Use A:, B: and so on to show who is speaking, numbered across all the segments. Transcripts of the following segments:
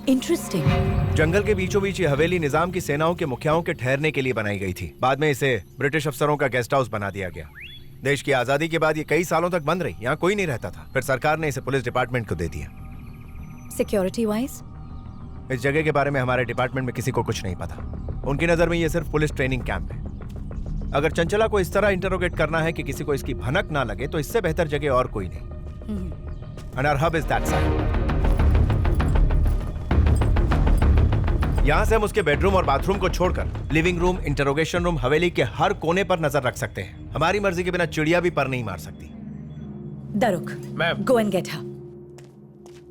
A: Interesting.
B: जंगल के बीचों बीच ये हवेली निजाम की सेनाओं के मुखियाओं के ठहरने के लिए बनाई गई थी। बाद में इसे ब्रिटिश अफसरों का गेस्ट हाउस बना दिया गया। देश की आजादी के बाद ये कई सालों तक बंद रही, यहाँ कोई नहीं रहता था। फिर सरकार ने इसे पुलिस डिपार्टमेंट को दे दिया।
A: सिक्योरिटी वाइज
B: इस जगह के बारे में हमारे डिपार्टमेंट में किसी को कुछ नहीं पता। उनकी नजर में ये सिर्फ पुलिस ट्रेनिंग कैंप है। अगर चंचला को इस तरह इंटरोगेट करना है कि किसी को इसकी भनक ना लगे, तो इससे बेहतर जगह और कोई नहीं। And our hub is that side. यहां से हम उसके बेडरूम और बाथरूम को छोड़कर लिविंग रूम, इंटरोगेशन रूम, हवेली के हर कोने पर नजर रख सकते हैं। हमारी मर्जी के बिना चिड़िया भी पर नहीं मार सकती।
A: Daruk,
C: ma'am.
A: Go and get her.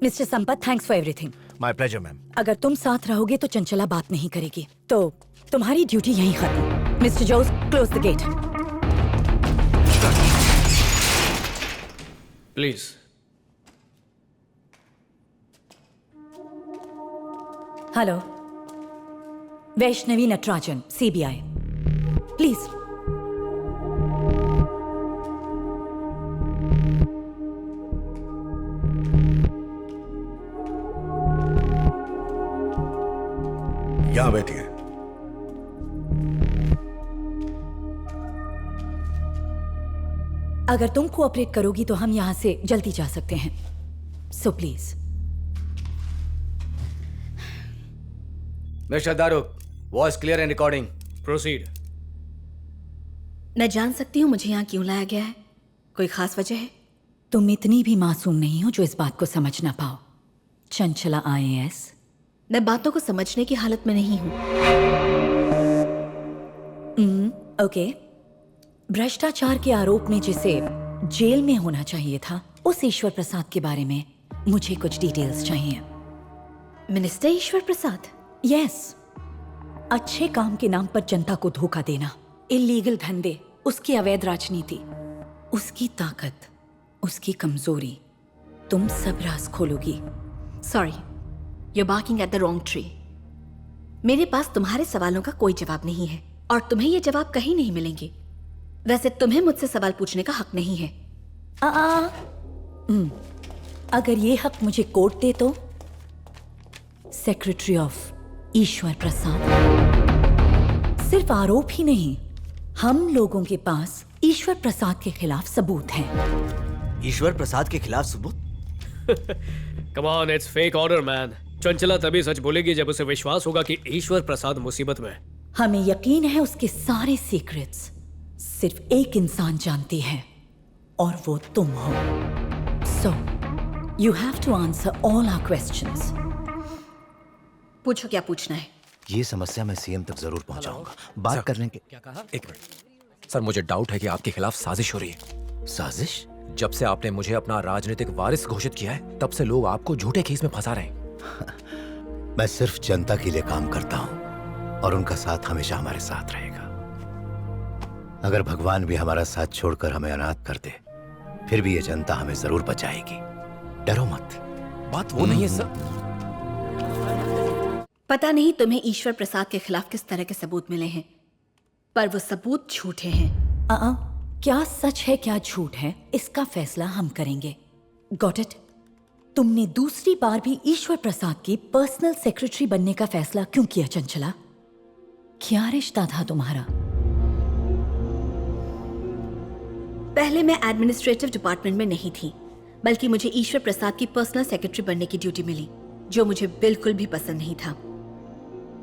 A: Mister Sampat, thanks for everything.
B: My pleasure ma'am.
A: अगर तुम साथ रहोगे तो चंचला बात नहीं करेगी, तो तुम्हारी ड्यूटी यहीं खत्म। Mister Jose, close the gate.
C: Please.
A: Hello, Vaishnavi Natarajan, CBI. Please.
D: यहां बैठिए।
A: अगर तुम कोऑपरेट करोगी तो हम यहां से जल्दी जा सकते हैं, so please.
E: Mister Daruk, voice clear and recording.
C: Proceed.
F: मैं जान सकती हूँ मुझे यहाँ क्यों लाया गया है? कोई खास वजह है?
A: तुम इतनी भी मासूम नहीं हो जो इस बात को समझ ना पाओ। चंचला IAS।
F: मैं बातों को समझने की हालत में नहीं हूँ।
A: ओके। भ्रष्टाचार के आरोप में जिसे जेल में होना चाहिए था, उस ईश्वर प्रसाद के बारे में मुझे कुछ डिटेल्स चाहिए।
F: मिनिस्टर ईश्वर प्रसाद?
A: यस। अच्छे काम के नाम पर जनता को धोखा देना, इल्लीगल धंधे, उसकी अवैध राजनीति, उसकी ताकत, उसकी कमजोरी, तुम सब राज खोलोगी।
F: Sorry, you're barking at the wrong tree. मेरे पास तुम्हारे सवालों का कोई जवाब नहीं है और तुम्हें ये जवाब कहीं नहीं मिलेंगे। वैसे तुम्हें मुझसे सवाल पूछने का हक नहीं है।
A: अगर ये हक मुझे कोर्ट दे तो? सेक्रेटरी ऑफ ईश्वर प्रसाद। सिर्फ आरोप ही नहीं, हम लोगों के पास ईश्वर प्रसाद के खिलाफ सबूत हैं।
E: ईश्वर प्रसाद के खिलाफ सबूत?
C: Come on, it's fake order man. Chanchala तभी सच बोलेगी जब उसे विश्वास होगा कि ईश्वर प्रसाद मुसीबत में है।
A: हमें यकीन है उसके सारे सीक्रेट्स सिर्फ एक इंसान जानती है, और वो तुम हो। So you have to answer all our questions.
F: पूछो क्या पूछना है।
E: ये समस्या मैं सीएम तक जरूर पहुंचाऊंगा। बात करने के।
C: क्या कहा?
G: एक मिनट सर, मुझे डाउट है कि आपके खिलाफ साजिश हो रही है।
E: साजिश?
G: जब से आपने मुझे अपना राजनीतिक वारिस घोषित किया है, तब से लोग आपको झूठे केस में फंसा रहे हैं।
E: मैं सिर्फ जनता के लिए काम करता हूं और उनका साथ हमेशा हमारे साथ रहेगा। अगर भगवान भी हमारा साथ छोड़कर हमें अनाथ कर दे, फिर भी ये जनता हमें जरूर बचाएगी। डरो मत।
G: बात वो नहीं है सर।
F: पता नहीं तुम्हें ईश्वर प्रसाद के खिलाफ किस तरह के सबूत मिले हैं, पर वो सबूत झूठे हैं।
A: क्या सच है क्या झूठ है, इसका फैसला हम करेंगे। Got it? तुमने दूसरी बार भी ईश्वर प्रसाद की पर्सनल सेक्रेटरी बनने का फैसला क्यों किया चंचला? क्या रिश्ता था तुम्हारा?
F: पहले मैं एडमिनिस्ट्रेटिव डिपार्टमेंट में नहीं थी, बल्कि मुझे ईश्वर प्रसाद की पर्सनल सेक्रेटरी बनने की ड्यूटी मिली, जो मुझे बिल्कुल भी पसंद नहीं था।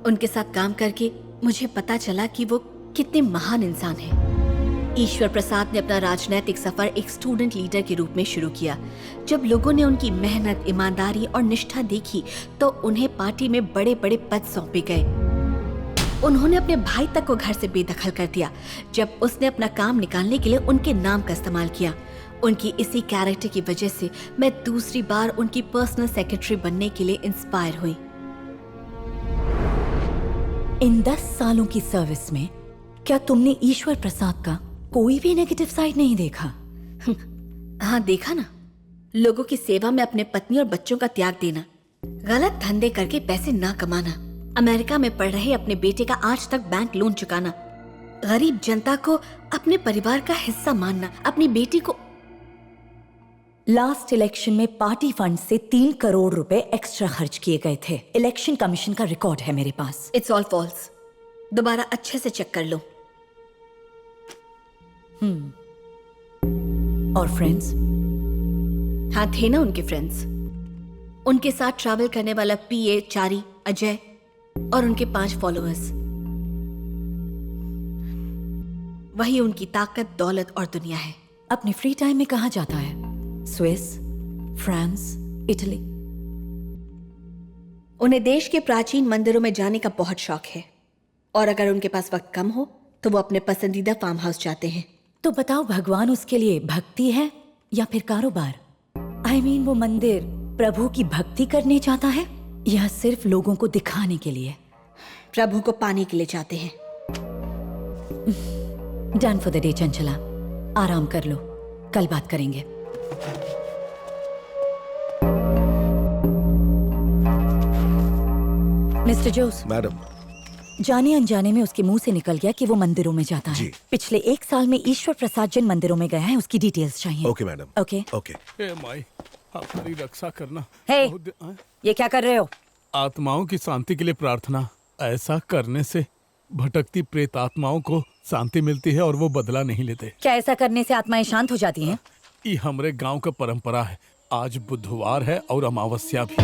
F: उनके साथ काम करके मुझे पता चला कि वो कितने महान इंसान हैं। ईश्वर प्रसाद ने अपना राजनीतिक सफर एक स्टूडेंट लीडर के रूप में शुरू किया। जब लोगों ने उनकी मेहनत, ईमानदारी और निष्ठा देखी, तो उन्हें पार्टी में बड़े बड़े पद सौंपे गए। उन्होंने अपने भाई तक को घर से बेदखल कर दिया जब उसने अपना काम निकालने के लिए उनके नाम का इस्तेमाल किया। उनकी इसी कैरेक्टर की वजह से मैं दूसरी बार उनकी पर्सनल सेक्रेटरी बनने के लिए इंस्पायर हुई।
A: इन 10 सालों की सर्विस में क्या तुमने ईश्वर प्रसाद का कोई भी नेगेटिव साइड नहीं देखा?
F: हाँ, देखा ना। लोगों की सेवा में अपने पत्नी और बच्चों का त्याग देना, गलत धंधे करके पैसे ना कमाना, अमेरिका में पढ़ रहे अपने बेटे का आज तक बैंक लोन चुकाना, गरीब जनता को अपने परिवार का हिस्सा मानना, अपनी बेटी को।
A: लास्ट इलेक्शन में पार्टी फंड से 3 करोड़ रुपए एक्स्ट्रा खर्च किए गए थे। इलेक्शन कमीशन का रिकॉर्ड है मेरे पास।
F: It's all false. दोबारा अच्छे से चेक कर लो।
A: और फ्रेंड्स?
F: हाँ, थे ना उनके फ्रेंड्स। उनके साथ ट्रैवल करने वाला पीए चारी, अजय और उनके 5 फॉलोअर्स। वही उनकी ताकत, दौलत और दुनिया है।
A: अपने फ्री टाइम में कहाँ जाता है? Swiss, France, Italy?
F: उन्हें देश के प्राचीन मंदिरों में जाने का बहुत शौक है, और अगर उनके पास वक्त कम हो तो वो अपने पसंदीदा फार्म हाउस जाते हैं।
A: तो बताओ, भगवान उसके लिए भक्ति है या फिर कारोबार? I mean, वो मंदिर प्रभु की भक्ति करने जाता है या सिर्फ लोगों को दिखाने के लिए?
F: प्रभु को पाने के लिए जाते हैं।
A: Done for the day Chanchala. आराम कर लो, कल बात करेंगे। मिस्टर जोस,
D: मैडम,
A: जाने अनजाने में उसके मुंह से निकल गया कि वो मंदिरों में जाता है।
D: जी।
A: पिछले 1 साल में ईश्वर प्रसाद जिन मंदिरों में गया है उसकी डिटेल्स चाहिए।
D: Okay madam.
A: ओके।
D: ओके।
H: हे माई, हमारी रक्षा करना।
A: हे,
H: बहुत-
A: ये क्या कर रहे हो?
H: आत्माओं की शांति के लिए प्रार्थना। ऐसा करने से भटकती प्रेत आत्माओं को शांति मिलती है और वो बदला नहीं लेते।
A: क्या ऐसा करने से आत्माएं शांत हो जाती हैं?
H: ये हमरे गांव का परंपरा है। आज बुधवार है और अमावस्या भी।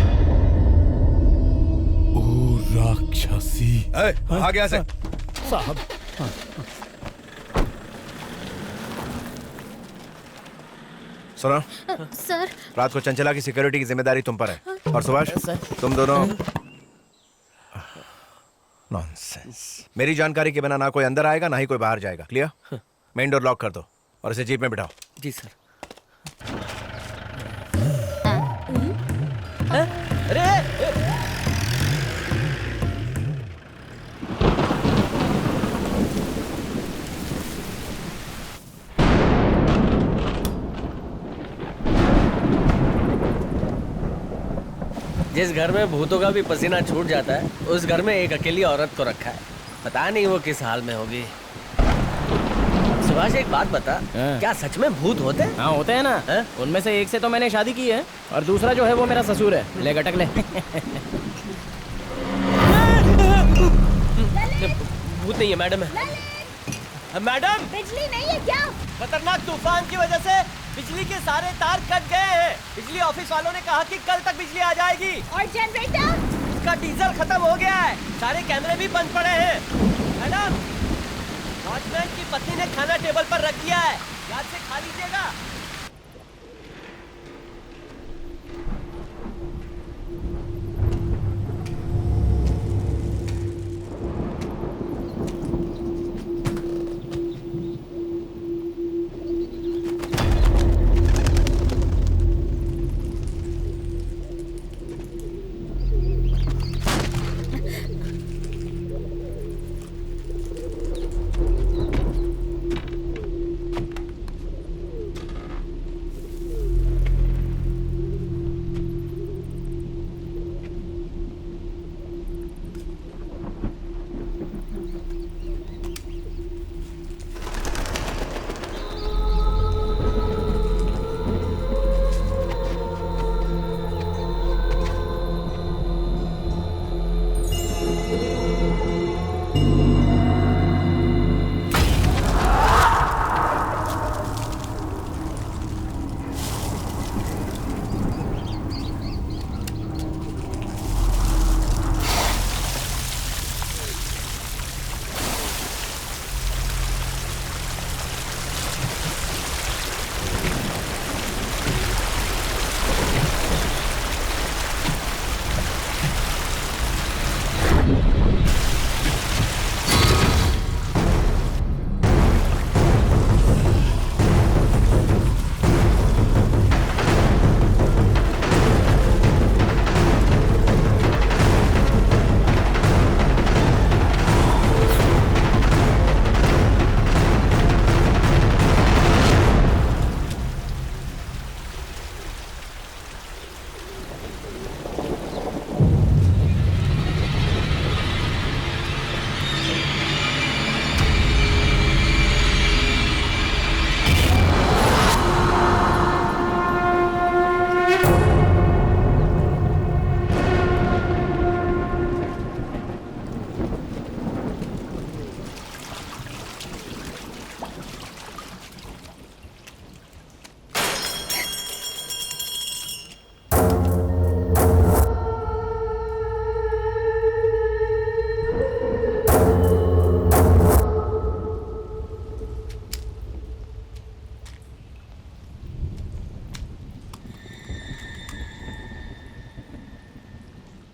H: ओ राक्षसी।
B: आ गया से।
H: साहब,
B: सुनो,
I: सर।
B: रात को चंचला की सिक्योरिटी की जिम्मेदारी तुम पर है। और सुभाष, तुम दोनों नॉनसेंस। मेरी जानकारी के बिना ना कोई अंदर आएगा ना ही कोई बाहर जाएगा। क्लियर? मेन डोर लॉक कर दो और इसे जीप में बिठाओ।
C: जी सर। जिस घर में भूतों का भी पसीना छूट जाता है उस घर में एक अकेली औरत को रखा है। पता नहीं वो किस हाल में होगी। सुभाष, एक बात बता, क्या सच में भूत होते हैं?
J: हाँ, होते हैं ना। उनमें से एक से तो मैंने शादी की है और दूसरा जो है वो मेरा ससुर है। ले गटक ले।
C: भूत नहीं है मैडम। मैडम,
I: बिजली नहीं है क्या?
C: खतरनाक तूफान की वजह से बिजली के सारे तार कट गए हैं। बिजली ऑफिस वालों ने कहा कि कल तक बिजली आ जाएगी।
I: और जनरेटर?
C: उसका डीजल खत्म हो गया है। सारे कैमरे भी बंद पड़े हैं। मैडम, वॉचमैन की पत्नी ने खाना टेबल पर रख दिया है, याद से खा लीजिएगा।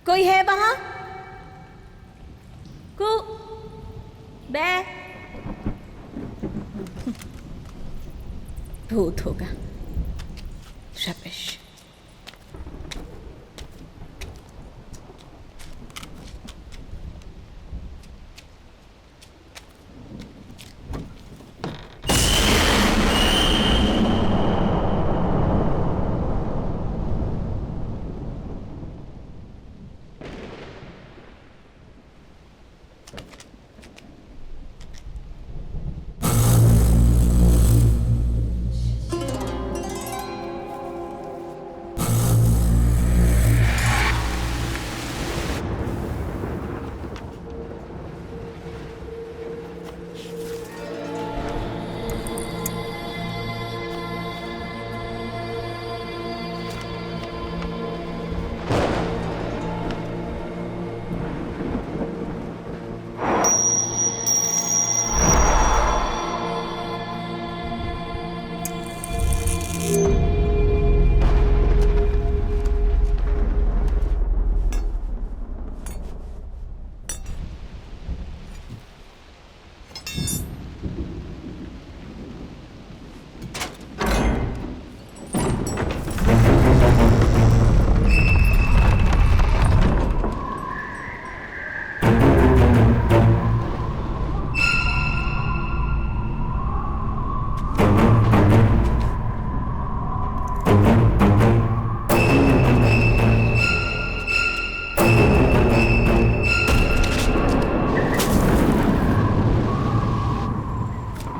F: कोई है वहां? बे भूत होगा। रबिश।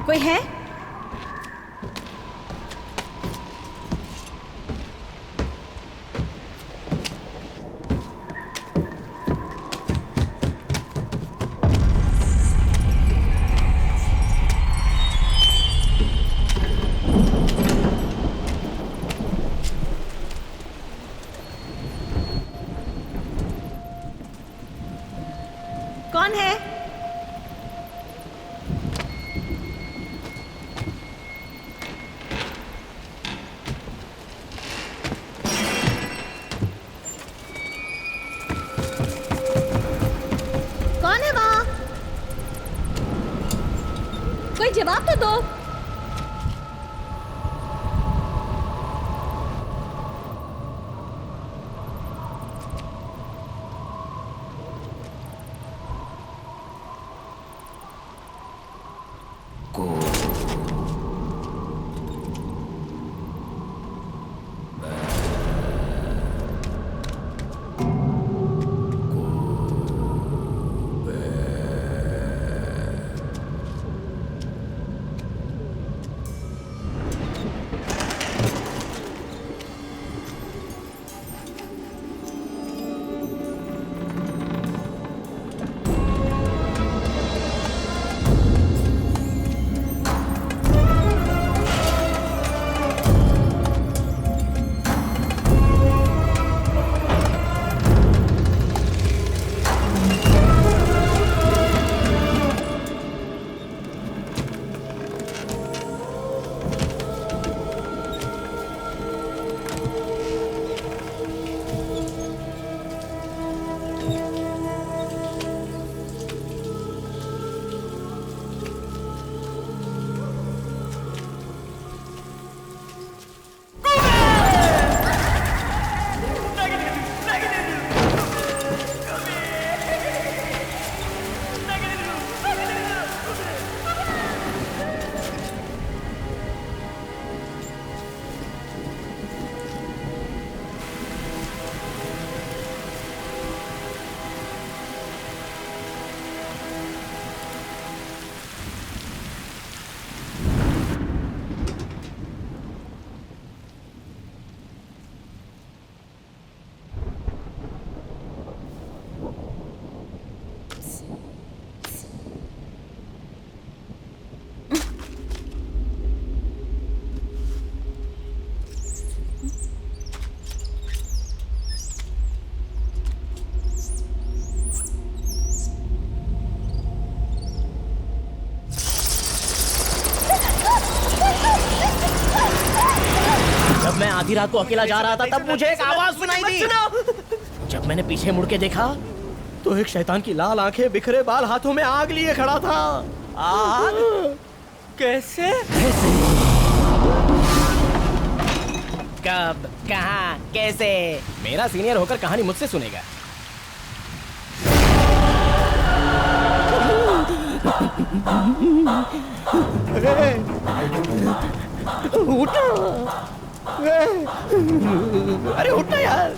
F: कोई है? कौन है? कौन है वहां? कोई जवाब तो दो।
J: जब मैं आधी रात को अकेला जा रहा था तब मुझे एक आवाज सुनाई दी। जब मैंने पीछे मुड़ के देखा तो एक शैतान की लाल आंखें, बिखरे बाल, हाथों में आग लिए खड़ा था।
C: आग? कैसे?
J: कब, कहाँ, कैसे? मेरा सीनियर होकर कहानी मुझसे सुनेगा। उठो! अरे उठो यार!